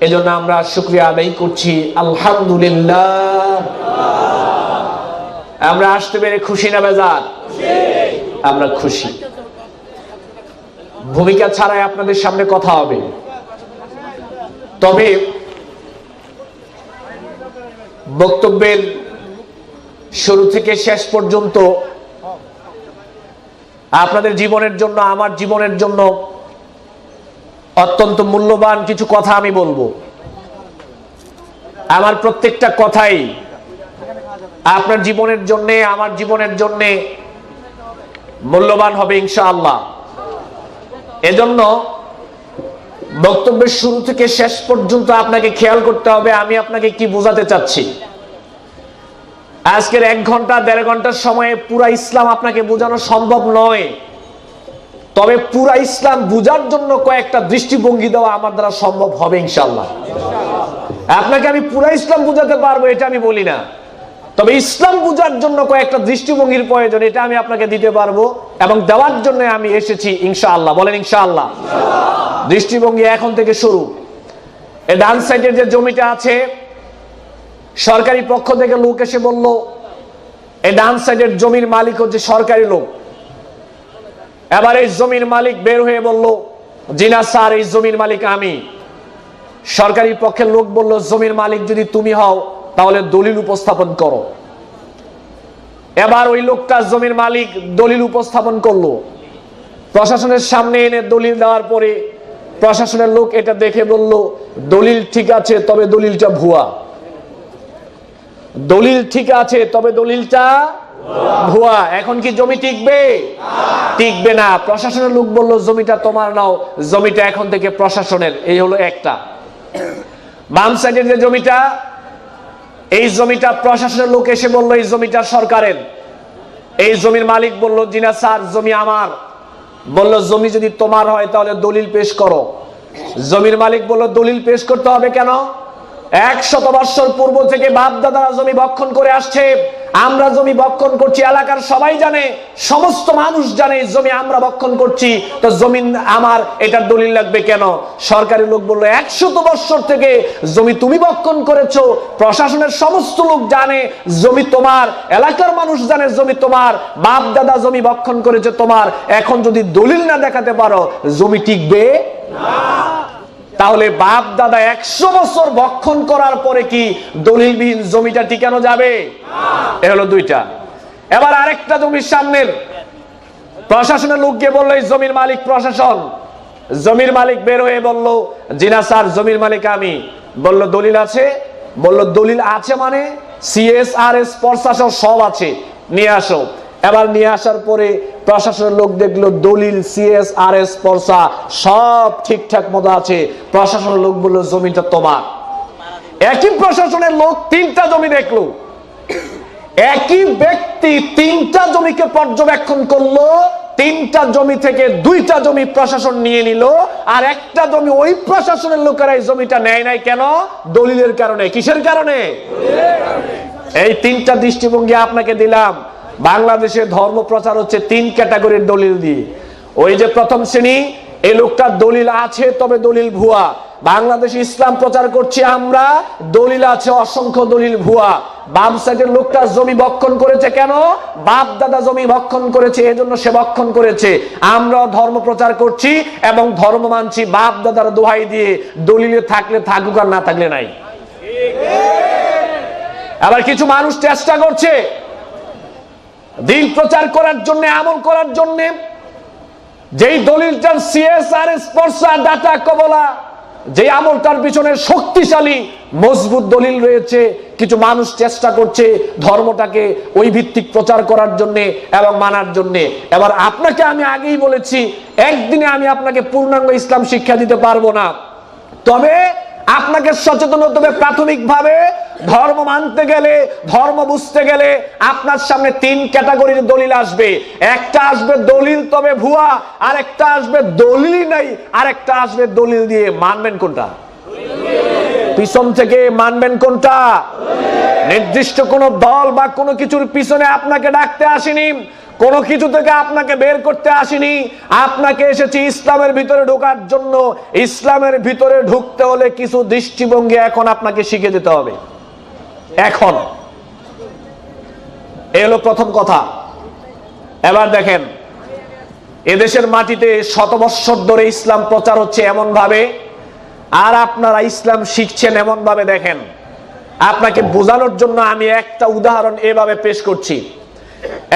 এজন্য আমরা শুকরিয়া আদায় করছি, আলহামদুলিল্লাহ। আমরা আসতে পেরে খুশি না বেজার? আমরা খুশি। ভূমিকা ছাড়াই আপনাদের সামনে কথা হবে। তবে বক্তব্যের শুরু থেকে শেষ পর্যন্ত আপনাদের জীবনের জন্য, আমার জীবনের জন্য অত্যন্ত মূল্যবান কিছু কথা আমি বলবো। আমার প্রত্যেকটা কথাই আপনার জীবনের জন্য, আমার জীবনের জন্য মূল্যবান হবে ইনশাআল্লাহ। এজন্য বক্তব্যের শুরু থেকে শেষ পর্যন্ত আপনাকে খেয়াল করতে হবে আমি আপনাকে কি বোঝাতে চাচ্ছি। আজকের 1 ঘন্টা 1.5 ঘন্টার সময়ে পুরা ইসলাম আপনাকে বোঝানো সম্ভব নয়, তবে পুরা ইসলাম বোঝার জন্য কয়েকটা দৃষ্টিভঙ্গি দেওয়া আমার দ্বারা সম্ভব হবে ইনশাআল্লাহ। আপনাকে আমি পুরা ইসলাম বোঝাতে পারবো এটা আমি বলি না, তবে ইসলাম বোঝার জন্য কয়েকটা দৃষ্টিভঙ্গির প্রয়োজন, এটা আমি আপনাকে দিতে পারবো এবং দেওয়ার জন্য আমি এসেছি ইনশাআল্লাহ। বলেন ইনশাআল্লাহ। দৃষ্টিভঙ্গি এখন থেকে শুরু। এই ডান সাইডের যে জমিটা আছে, সরকারি পক্ষ থেকে লোক এসে বলল এই ডান সাইডের জমির মালিক হচ্ছে সরকারি লোক। এবার এই জমির মালিক বের হয়ে বলল, জি না স্যার, এই জমির মালিক আমি। সরকারি পক্ষের লোক বলল, জমির মালিক যদি তুমি হও তাহলে দলিল উপস্থাপন করো। এবার ওই লোকটা জমির মালিক দলিল উপস্থাপন করলো। প্রশাসনের সামনে এনে দলিল দেওয়ার পরে প্রশাসনের লোক এটা দেখে বলল, দলিল ঠিক আছে তবে দলিলটা ভুয়া। দলিল ঠিক আছে তবে দলিলটা ভুয়া। এখন কি জমি টিকবে? টিকবে না। প্রশাসনের লোক বলল, জমিটা তোমার নাও, জমিটা এখন থেকে প্রশাসনের। এই হলো একটা। বাম সাইডের যে জমিটা, এই জমিটা প্রশাসনের লোক এসে বলল এই জমিটা সরকারের। এই জমির মালিক বলল, জি না স্যার, জমি আমার। বলল, জমি যদি তোমার হয় তাহলে দলিল পেশ করো। জমির মালিক বলল, দলিল পেশ করতে হবে কেন? 100 বছর পূর্ব থেকে বাপ দাদারা জমি বক্ষণ করে আসছে, আমরা জমি বক্ষণ করছি। এলাকার সবাই জানে, সমস্ত মানুষ জানে জমি আমরা বক্ষণ করছি, তো জমিন আমার, এটার দলিল লাগবে কেন? সরকারি লোক বলল, 100 বছর থেকে জমি তুমি বক্ষণ করেছো, প্রশাসনের সমস্ত লোক জানে জমি তোমার, এলাকার মানুষ জানে জমি তোমার, বাপ দাদা জমি বক্ষণ করেছে তোমার। এখন যদি দলিল না দেখাতে পারো, জমি টিকবে না। তাহলে বাপ দাদা 100 বছর বক্ষণ করার পরে কি দলিলবিহীন জমিটা টিকানো যাবে? এ হলো দুইটা। এবার আরেকটা জমির সামনের প্রশাসনের লোক গিয়ে বললো, এই জমির মালিক প্রশাসন। জমির মালিক বের হয়ে বলল, জি না স্যার, জমির মালিক আমি। বলল, দলিল আছে? বলল, দলিল আছে মানে CSRS প্রশাসন সব আছে, নিয়ে আসো। এবার নিয়ে আসার পরে প্রশাসনের লোক দেখলো দলিল, CSRS পর্চা সব ঠিকঠাক মতো আছে। প্রশাসনের লোক বললো, জমিটা তোমার। একই প্রশাসনের লোক 3টা জমি দেখলো। একই ব্যক্তি 3টা জমিকে পর্যবেক্ষণ করলো। 3টা জমি থেকে 2টা জমি প্রশাসন নিয়ে নিল, আর একটা জমি ওই প্রশাসনের লোকেরা এই জমিটা নেয় নাই। কেন? দলিলের কারণে। কিসের কারণে? এই 3টা দৃষ্টিভঙ্গি আপনাকে দিলাম। বাংলাদেশে ধর্ম প্রচার হচ্ছে 3 ক্যাটাগরির দলিল দিয়ে। ওই যে প্রথম শ্রেণী, এই লোকটা দলিল আছে তবে দলিল ভুয়া। বাংলাদেশে ইসলাম প্রচার করছি আমরা, দলিল আছে অসংখ্য, দলিল ভুয়া। বাম সাইডের লোকটা জমি বক্ষণ করেছে কেন? বাপ দাদা জমি বক্ষণ করেছে, এজন্য সে বক্ষণ করেছে। আমরাও ধর্ম প্রচার করছি এবং ধর্ম মানছি বাপ দাদার দোহাই দিয়ে, দলিলে থাকলে থাকুক আর না থাকলে নাই। আবার কিছু মানুষ চেষ্টা করছে দিন প্রচার করার জন্য, আমল করার জন্য, যেই দলিলটার CSRS পর্চা ডাটা কবলা, যে আমলটার পিছনে শক্তিশালী মজবুত দলিল রয়েছে, কিছু মানুষ চেষ্টা করছে ধর্মটাকে ওই ভিত্তিক প্রচার করার জন্য এবং মানার জন্য। এবার আপনাকে আমি আগেই বলেছি, একদিনে আমি আপনাকে পূর্ণাঙ্গ ইসলাম শিক্ষা দিতে পারবো না, তবে আপনাকে সচেতন হতে হবে। প্রাথমিকভাবে ধর্ম মানতে গেলে, ধর্ম বুঝতে গেলে আপনার সামনে 3 ক্যাটাগরির দলিল আসবে। একটা আসবে দলিল তবে ভুয়া, আর একটা আসবে দলিলই নাই, আর একটা আসবে দলিল দিয়ে। মানবেন কোনটা? পিছন থেকে মানবেন কোনটা? নির্দিষ্ট কোন দল বা কোনো কিছুর পিছনে আপনাকে ডাকতে আসেনি। কোনো কিছু থেকে আপনাকে বের করতে আসিনি, আপনাকে এসেছি ইসলামের ভিতরে ঢোকার জন্য। ইসলামের ভিতরে ঢুকতে হলে কিছু দৃষ্টিভঙ্গি এখন আপনাকে শিখে যেতে হবে। এখন এই হলো প্রথম কথা। এবার দেখেন, এদেশের মাটিতে শত বৎসর ধরে ইসলাম প্রচার হচ্ছে এমন ভাবে, আর আপনারা ইসলাম শিখছেন এমন ভাবে। দেখেন, আপনাকে বোঝানোর জন্য আমি একটা উদাহরণ এভাবে পেশ করছি।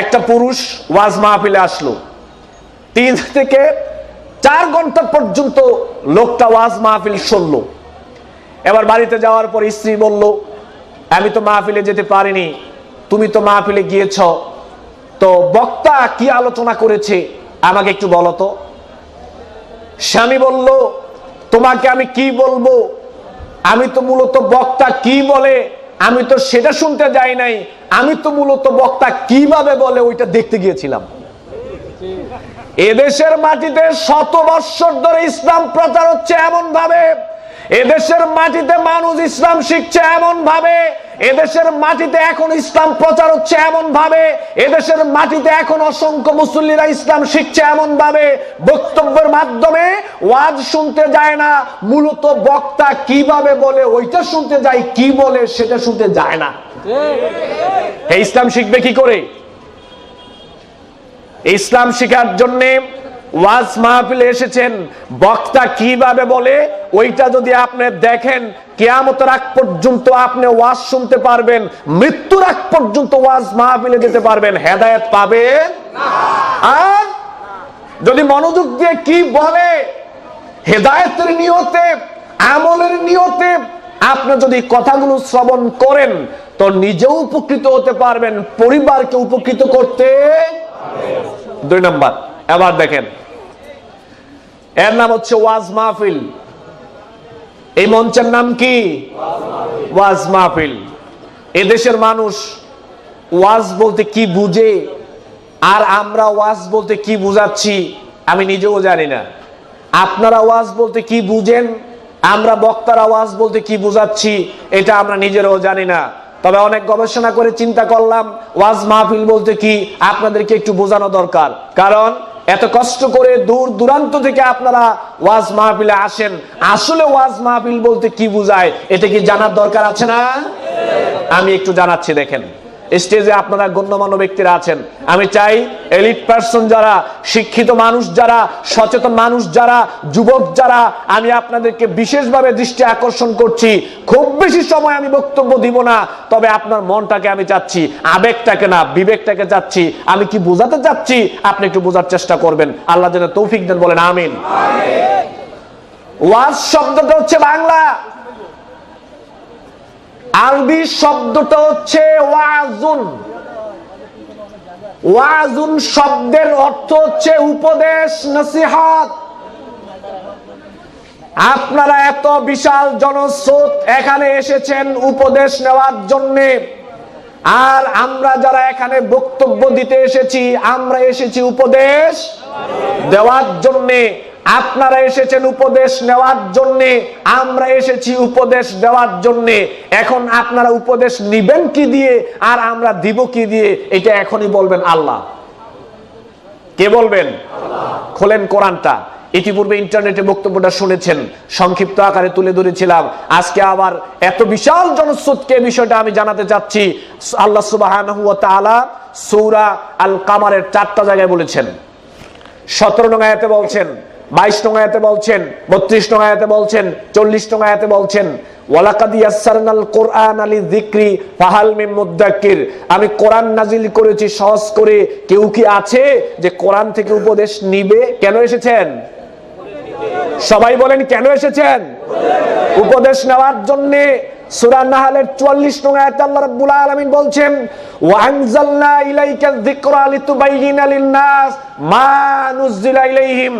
একটা পুরুষ ওয়াজ মাহফিলে আসলো, 3 থেকে 4 ঘন্টা পর্যন্ত লোকটা ওয়াজ মাহফিল শুনলো। এবার বাড়িতে যাওয়ার পর স্ত্রী বলল, আমি তো মাহফিলে যেতে পারিনি, তুমি তো মাহফিলে গিয়েছ, তো বক্তা কি আলোচনা করেছে আমাকে একটু বলো তো। স্বামী বলল, তোমাকে আমি কি বলবো, আমি তো মূলত বক্তা কি বলে আমি তো সেটা শুনতে যাই নাই, আমি তো মূলত বক্তা কিভাবে বলে ওইটা দেখতে গিয়েছিলাম। এদেশের মাটিতে শত বৎসর ধরে ইসলাম প্রচার হচ্ছে এমন ভাবে, এদেশের মাটিতে মানুষ ইসলাম শিখছে এমন ভাবে, এদেশের মাটিতে এখন ইসলাম প্রচার হচ্ছে এমন ভাবে, এদেশের মাটিতে এখন অসংখ্য মুসল্লিরা ইসলাম শিখছে এমন ভাবে, বক্তব্যের মাধ্যমে ওয়াজ শুনতে যায় না, মূলত বক্তা কিভাবে বলে ওইটা শুনতে যায়, কি বলে সেটা শুনতে যায় না। এই ইসলাম শিখবে কি করে? ইসলাম শিখার জন্য ওয়াজ মাহফিলে এসেছেন, বক্তা কিভাবে বলে ওইটা যদি আপনি দেখেন, কিয়ামতের আগ পর্যন্ত আপনি ওয়াজ শুনতে পারবেন, মৃত্যুর আগ পর্যন্ত ওয়াজ মাহফিলে যেতে পারবেন, হেদায়েত পাবেন না। আর যদি মনোযোগ দিয়ে কি বলে, হেদায়েতের নিয়তে, আমলের নিয়তে আপনি যদি কথাগুলো শ্রবণ করেন, তো নিজেও উপকৃত হতে পারবেন, পরিবারকে উপকৃত করতে। 2 নাম্বার, এবার দেখেন, এর নাম হচ্ছে ওয়াজ মাহফিল। এই মঞ্চের নাম কি? ওয়াজ মাহফিল। এদেশের মানুষ ওয়াজ বলতে কি বুঝে আর আমরা ওয়াজ বলতে কি বুঝাচ্ছি আমি নিজেও জানি না। আপনারা ওয়াজ বলতে কি বুঝেন, আমরা বক্তারা ওয়াজ বলতে কি বুঝাচ্ছি এটা আমরা নিজেরাও জানি না। তবে অনেক গবেষণা করে চিন্তা করলাম, ওয়াজ মাহফিল বলতে কি আপনাদেরকে একটু বোঝানো দরকার। কারণ এত কষ্ট করে দূর দূরান্ত থেকে আপনারা ওয়াজ মাহফিলে আসেন, আসলে ওয়াজ মাহফিল বলতে কি বোঝায় এটা কি জানার দরকার আছে না? আমি একটু জানাচ্ছি। দেখেন, স্টেজে আপনারা গণ্যমান্য ব্যক্তিরা আছেন, আমি চাই এলিট পারসন যারা, শিক্ষিত মানুষ যারা, সচেতন মানুষ যারা, যুবক যারা, আমি আপনাদেরকে বিশেষভাবে দৃষ্টি আকর্ষণ করছি। খুব বেশি সময় আমি বক্তব্য দিব না, তবে আপনার মনটাকে আমি চাচ্ছি, আবেগটাকে না বিবেকটাকে চাচ্ছি, আমি কি বোঝাতে চাচ্ছি আপনি একটু বোঝার চেষ্টা করবেন। আল্লাহ যেন তৌফিক দেন, বলেন আমিন। ওয়াজ শব্দটা হচ্ছে বাংলা, আরবি শব্দটা হচ্ছে ওয়াজুন। ওয়াজুন শব্দের অর্থ হচ্ছে উপদেশ, নসিহত। আপনারা এত বিশাল জনস্রোত এখানে এসেছেন উপদেশ নেওয়ার জন্য, আর আমরা যারা এখানে বক্তব্য দিতে এসেছি আমরা এসেছি উপদেশ দেওয়ার জন্য। আপনারা এসেছেন উপদেশ নেওয়ার জন্য, আমরা এসেছি উপদেশ দেওয়ার জন্য। এখন আপনারা উপদেশ নিবেন কি দিয়ে আর আমরা দিব কি দিয়ে, এটা এখনই বলবেন আল্লাহ। কে বলবেন? খোলেন কোরআনটা। ইতিপূর্বে ইন্টারনেটে বক্তব্যটা শুনেছেন, সংক্ষিপ্ত আকারে তুলে ধরেছিলাম। আজকে আবার এত বিশাল জনস্রোতকে বিষয়টা আমি জানাতে চাচ্ছি। আল্লাহ সুবহানাহু ওয়া তাআলা সূরা আল কামারের 4টা জায়গায় বলেছেন। 17 নং আয়াতে বলছেন, 22 নং আয়াতে বলছেন, 32 নং আয়াতে বলছেন, 40 নং আয়াতে বলছেন, ওয়ালাকাদ ইয়াসসারনাল কুরআনা লিযিকরি ফাহাল মিন মুদ্দাক্কির। আমি কোরআন নাজিল করেছি সহজ করে, কেউ কি আছে যে কোরআন থেকে উপদেশ নিবে? কেন এসেছেন? সবাই বলেন কেন এসেছেন? উপদেশ নেওয়ার জন্য। সূরা নাহলের 44 নং আয়াতে আল্লাহ রাব্বুল আলামিন বলছেন, ওয়া আনজালনা ইলাইকায যিকরা লিতুবাইয়িনা লিন-নাস মা নুযিলা ইলাইহিম।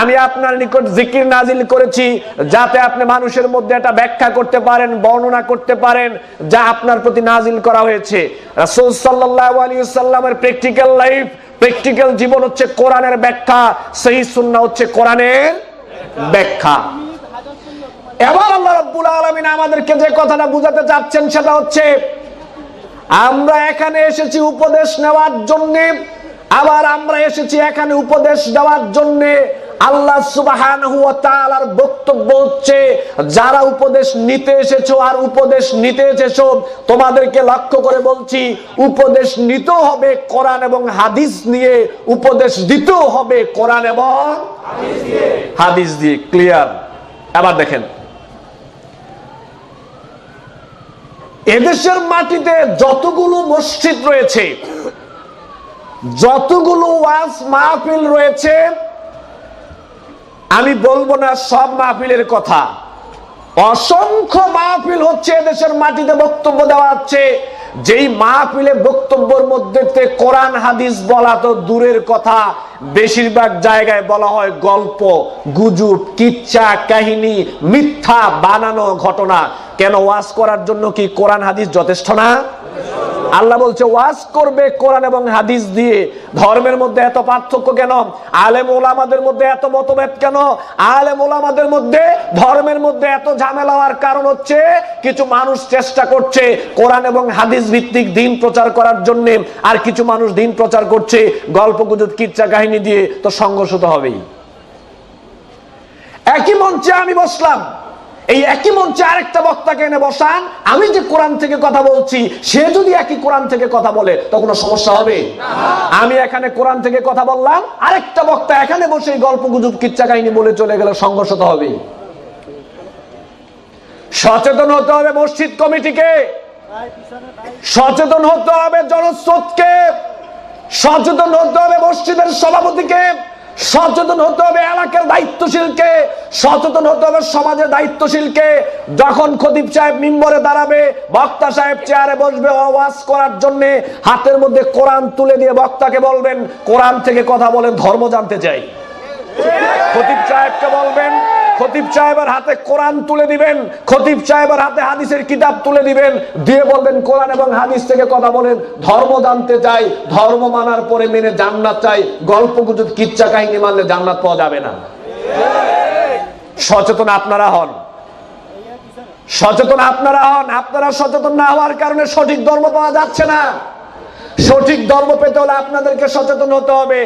আমি আপনার নিকট জিকির নাজিল করেছি যাতে আপনি মানুষের মধ্যে এটা ব্যাখ্যা করতে পারেন, বর্ণনা করতে পারেন যা আপনার প্রতি নাজিল করা হয়েছে। রাসূল সাল্লাল্লাহু আলাইহি ওয়াসাল্লামের প্র্যাকটিক্যাল লাইফ, প্র্যাকটিক্যাল জীবন হচ্ছে কোরআনের ব্যাখ্যা, সহিহ সুন্নাহ হচ্ছে কোরআনের ব্যাখ্যা। এবার আল্লাহ রাব্বুল আলামিন আমাদেরকে যে কথাটা বুঝাতে চাচ্ছেন সেটা হচ্ছে, আমরা এখানে এসেছি উপদেশ নেওয়ার জন্য, আবার আমরা এসেছি এখানে উপদেশ দেওয়ার জন্য। আল্লাহ সুবহানাহু ওয়া তাআলার বক্তব্য হচ্ছে, যারা উপদেশ নিতে এসেছো আর উপদেশ নিতে এসেছো তোমাদেরকে লক্ষ্য করে বলছি, উপদেশ নিতেও হবে কোরআন এবং হাদিস নিয়ে, উপদেশ দিতেও হবে কোরআন এবং হাদিস দিয়ে। ক্লিয়ার? এবার দেখেন, এদেশের মাটিতে যতগুলো মসজিদ রয়েছে, যতগুলো ওয়াজ মাহফিল রয়েছে, আমি বলবো না সব মাহফিলের কথা, অসংখ্য মাহফিল হচ্ছে এদেশের মাটিতে, বক্তব্য দেওয়া হচ্ছে। যেই মাহফিলে বক্তব্যের মধ্যে কোরআন হাদিস বলা তো দূরের কথা, বেশিরভাগ জায়গায় বলা হয় গল্প, গুজব, কিচ্ছা কাহিনী, মিথ্যা বানানো ঘটনা। কেন? ওয়াজ করার জন্য কি কোরআন হাদিস যথেষ্ট না? আল্লাহ বলছে ওয়াজ করবে কোরআন এবং হাদিস দিয়ে। ধর্মের মধ্যে এত পার্থক্য কেন? আলেম ওলামাদের মধ্যে এত মতভেদ কেন? আলেম ওলামাদের মধ্যে, ধর্মের মধ্যে এত ঝামেলা হওয়ার কারণ হচ্ছে কিছু মানুষ চেষ্টা করছে কোরআন এবং হাদিস ভিত্তিক দিন প্রচার করার জন্য, আর কিছু মানুষ দিন প্রচার করছে গল্প গুজব কিচ্ছা কাহিনী দিয়ে। তো সংঘর্ষ তো হবেই। একই মঞ্চে আমি বসলাম, এই একই মঞ্চে আরেকটা বক্তাকে এনে বসান, আমি যে কোরআন থেকে কথা বলছি সে যদি একই কোরআন থেকে কথা বলে তো কোনো সমস্যা হবে? আমি এখানে কোরআন থেকে কথা বললাম, আরেকটা বক্তা এখানে বসে গল্প গুজব কিচ্ছা কাহিনী বলে চলে গেলে সংঘর্ষ তো হবে। সচেতন হতে হবে মসজিদ কমিটিকে, সচেতন হতে হবে জনস্রোতকে, সচেতন হতে হবে মসজিদের সভাপতিকে, সচেতন হতে হবে এলাকার দায়িত্বশীলকে, সচেতন হতে হবে সমাজের দায়িত্বশীলকে। যখন খতিব সাহেব মিম্বরে দাঁড়াবে, বক্তা সাহেব চেয়ারে বসবে ওয়াজ করার জন্য, হাতের মধ্যে কোরআন তুলে দিয়ে বক্তাকে বলবেন কোরআন থেকে কথা বলেন, ধর্ম জানতে চাই। খতিব সাহেবকে বলবেন, খতিব সাহেবের হাতে কোরআন তুলে দিবেন, খতিব সাহেবের হাতে হাদিসের কিতাব তুলে দিবেন, দিয়ে বলবেন কোরআন এবং হাদিস থেকে কথা বলেন, ধর্ম জানতে চাই, ধর্ম মানার পরে মেনে জান্নাত চাই। গল্প গুজব কিচ্ছা কাহিনী মানলে জান্নাত পাওয়া যাবে না। সচেতন আপনারা হন, সচেতন আপনারা হন। আপনারা সচেতন না হওয়ার কারণে সঠিক ধর্ম পাওয়া যাচ্ছে না। সঠিক ধর্ম পেতে হলে আপনাদেরকে সচেতন হতে হবে।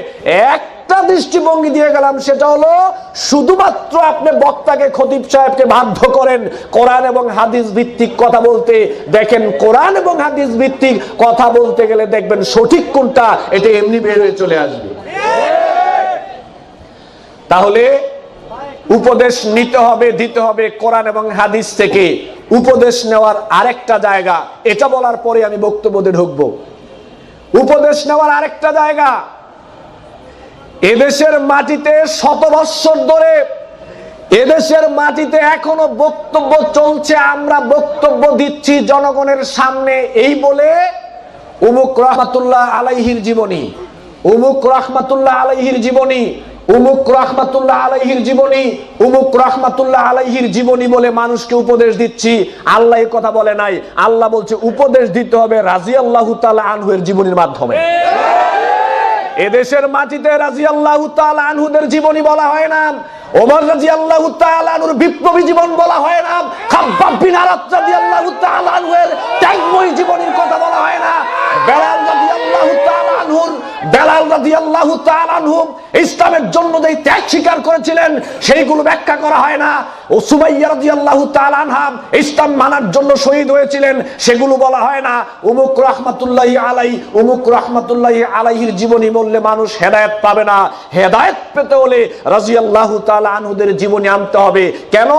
একটা দৃষ্টিভঙ্গি দিয়ে গেলাম, সেটা হলো শুধুমাত্র আপনি বক্তাকে, খতিব সাহেবকে বাধ্য করেন কোরআন এবং হাদিস ভিত্তিক কথা বলতে। দেখেন কোরআন এবং হাদিস ভিত্তিক কথা বলতে গেলে দেখবেন সঠিক কোনটা এটা এমনি বের হয়ে চলে আসবে। তাহলে উপদেশ নিতে হবে, দিতে হবে কোরআন এবং হাদিস থেকে। উপদেশ নেওয়ার আরেকটা জায়গা, এটা বলার পরে আমি বক্তব্যে ঢুকবো। উপদেশ নেওয়ার আরেকটা জায়গা, এদেশের মাটিতে শত বৎসর ধরে এদেশের মাটিতে এখনো বক্তব্য চলছে, আমরা বক্তব্য দিচ্ছি জনগণের সামনে এই বলে উমুক রহমাতুল্লাহ আলাইহির জীবনী, উমুক রহমাতুল্লাহ আলাইহির জীবনী, উমুক রহমাতুল্লাহ আলাইহির জীবনী, উমুক রহমাতুল্লাহ আলাইহির জীবনী বলে মানুষকে উপদেশ দিচ্ছি। আল্লাহ এই কথা বলে নাই। আল্লাহ বলছে উপদেশ দিতে হবে রাদিয়াল্লাহু তাআলা আনহুর জীবনীর মাধ্যমে। এদেশের মাটিতে রাদিয়াল্লাহু তাআলা আনহুদের জীবনী বলা হয় না, ওমর রাদিয়াল্লাহু তাআলা আনহুর বিপ্লবী জীবন বলা হয় না, খাব্বাব বিন আরাত রাদিয়াল্লাহু তাআলা আনহুর ত্যাগময়ী জীবনীর কথা বলা হয় না, বেলাল রাদিয়াল্লাহু তাআলা আনহুর, বেলাল রাদিয়াল্লাহু তাআলা আনহু ইসলামের জন্য যে ত্যাগ স্বীকার করেছিলেন সেইগুলো ব্যাখ্যা করা হয় না, ও সুমাইয়া রাদিয়াল্লাহু তাআলা আনহা ইসলাম মানার জন্য শহীদ হয়েছিলেন সেগুলো বলা হয় না। উমুক রাহমাতুল্লাহি আলাইহি, উমুক রাহমাতুল্লাহি আলাইহির জীবনী বললে মানুষ হেদায়েত পাবে না। হেদায়েত পেতে হলে রাদিয়াল্লাহু তাআলা আনহুদের জীবনী আনতে হবে। কেন?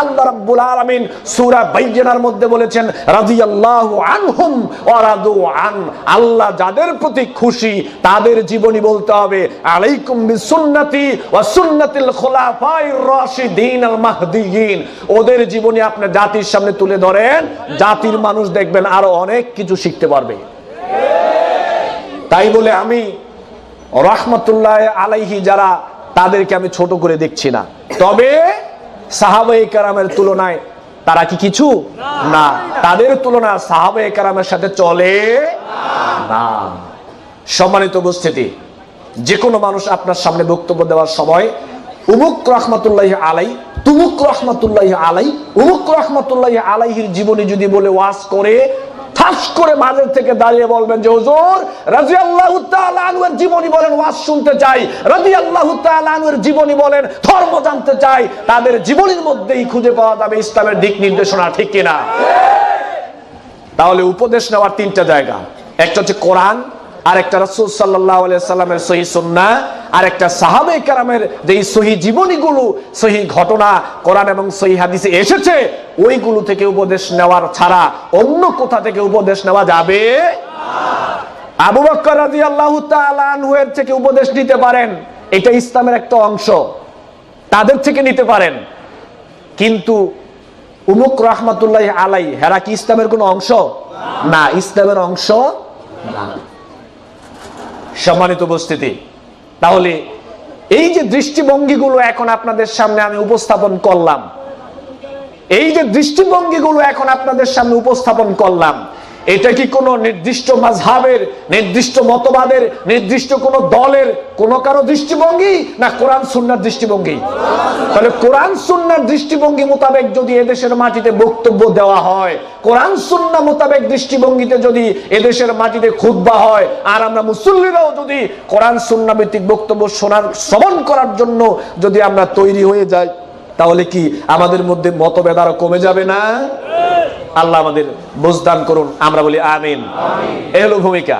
আল্লাহ রাব্বুল আলামিন সূরা বাইয়িনার মধ্যে বলেছেন রাদিয়াল্লাহু আনহুম ওয়া রাদু আন, আল্লাহ যাদের প্রতি খুশি তাদের জীবনী বলতে হবে। আলাইকুম বিসুন্নতি ওয়া সুন্নাতিল খুলাফায়ে রাশিদিন আল মাহদিয়িন, ওদের জীবনী আপনি জাতির সামনে তুলে ধরেন, জাতির মানুষ দেখবেন আরো অনেক কিছু শিখতে পারবে। তাই বলে আমি রাহমাতুল্লাহ আলাইহি যারা তাদেরকে আমি ছোট করে দেখছি না, তবে সাহাবায়ে কেরামের তুলনায় তারা কি কিছু না, তাদের তুলনা সাহাবায়ে কেরামের সাথে চলে না। সম্মানিত উপস্থিতি, যে কোনো মানুষ আপনার সামনে বক্তব্য দেওয়ার সময় উমুক রহমাতুল্লাহি আলাই, তুমুক রহমাতুল্লাহি আলাই, উমুক রহমাতুল্লাহি আলাইহির জীবনী যদি বলে ওয়াজ করে ঠাস করে মাঝের থেকে দাঁড়িয়ে বলবেন যে হুজুর রাদিয়াল্লাহু তাআলা আনহুর জীবনী বলেন, ওয়াজ শুনতে চাই, রাদিয়াল্লাহু তাআলা আনহুর জীবনী বলেন, ধর্ম জানতে চাই। তাদের জীবনীর মধ্যেই খুঁজে পাওয়া যাবে ইসলামের দিক নির্দেশনা, ঠিক কিনা? তাহলে উপদেশ নেওয়ার তিনটা জায়গা, একটা হচ্ছে কোরআন, আর একটা রাসূল সাল্লাল্লাহু আলাইহি সাল্লামের সহিহ সুন্নাহ, আর একটা সাহাবায়ে কেরামের যে সহিহ জীবনীগুলো, সহিহ ঘটনা কোরআন এবং সহিহ হাদিসে এসেছে, ওইগুলো থেকে উপদেশ নেওয়ার ছাড়া অন্য কোথা থেকে উপদেশ নেওয়া যাবে না। আবু বকর রাদিয়াল্লাহু তাআলা আনহু এর থেকে উপদেশ নিতে পারেন, এটা ইসলামের একটা অংশ, তাদের থেকে নিতে পারেন। কিন্তু উমুক রাহমাতুল্লাহি আলাইহি হেরা কি ইসলামের কোনো অংশ? না, ইসলামের অংশ না। সম্মানিত উপস্থিতি, তাহলে এই যে দৃষ্টিভঙ্গিগুলো এখন আপনাদের সামনে আমি উপস্থাপন করলাম, এই যে দৃষ্টিভঙ্গিগুলো এখন আপনাদের সামনে উপস্থাপন করলাম, এটা কি কোনো নির্দিষ্ট মাযহাবের, নির্দিষ্ট মতবাদের, নির্দিষ্ট কোনো দলের কোনো কারো দৃষ্টিভঙ্গি, না কোরআন সুন্নাহর দৃষ্টিভঙ্গি? তাহলে কোরআন সুন্নাহর দৃষ্টিভঙ্গি মোতাবেক যদি এদেশের মাটিতে বক্তব্য দেওয়া হয়, কোরআন সুন্নাহ মোতাবেক দৃষ্টিভঙ্গিতে যদি এদেশের মাটিতে খুতবা হয়, আর আমরা মুসল্লিরাও যদি কোরআন সুন্নাহ ভিত্তিক বক্তব্য শোনার, শ্রবণ করার জন্য যদি আমরা তৈরি হয়ে যাই, তাহলে কি আমাদের মধ্যে মতভেদ আরো কমে যাবে না? আল্লাহ আমাদের বুঝদান করুন, আমরা বলি আমিন। এই হলো ভূমিকা।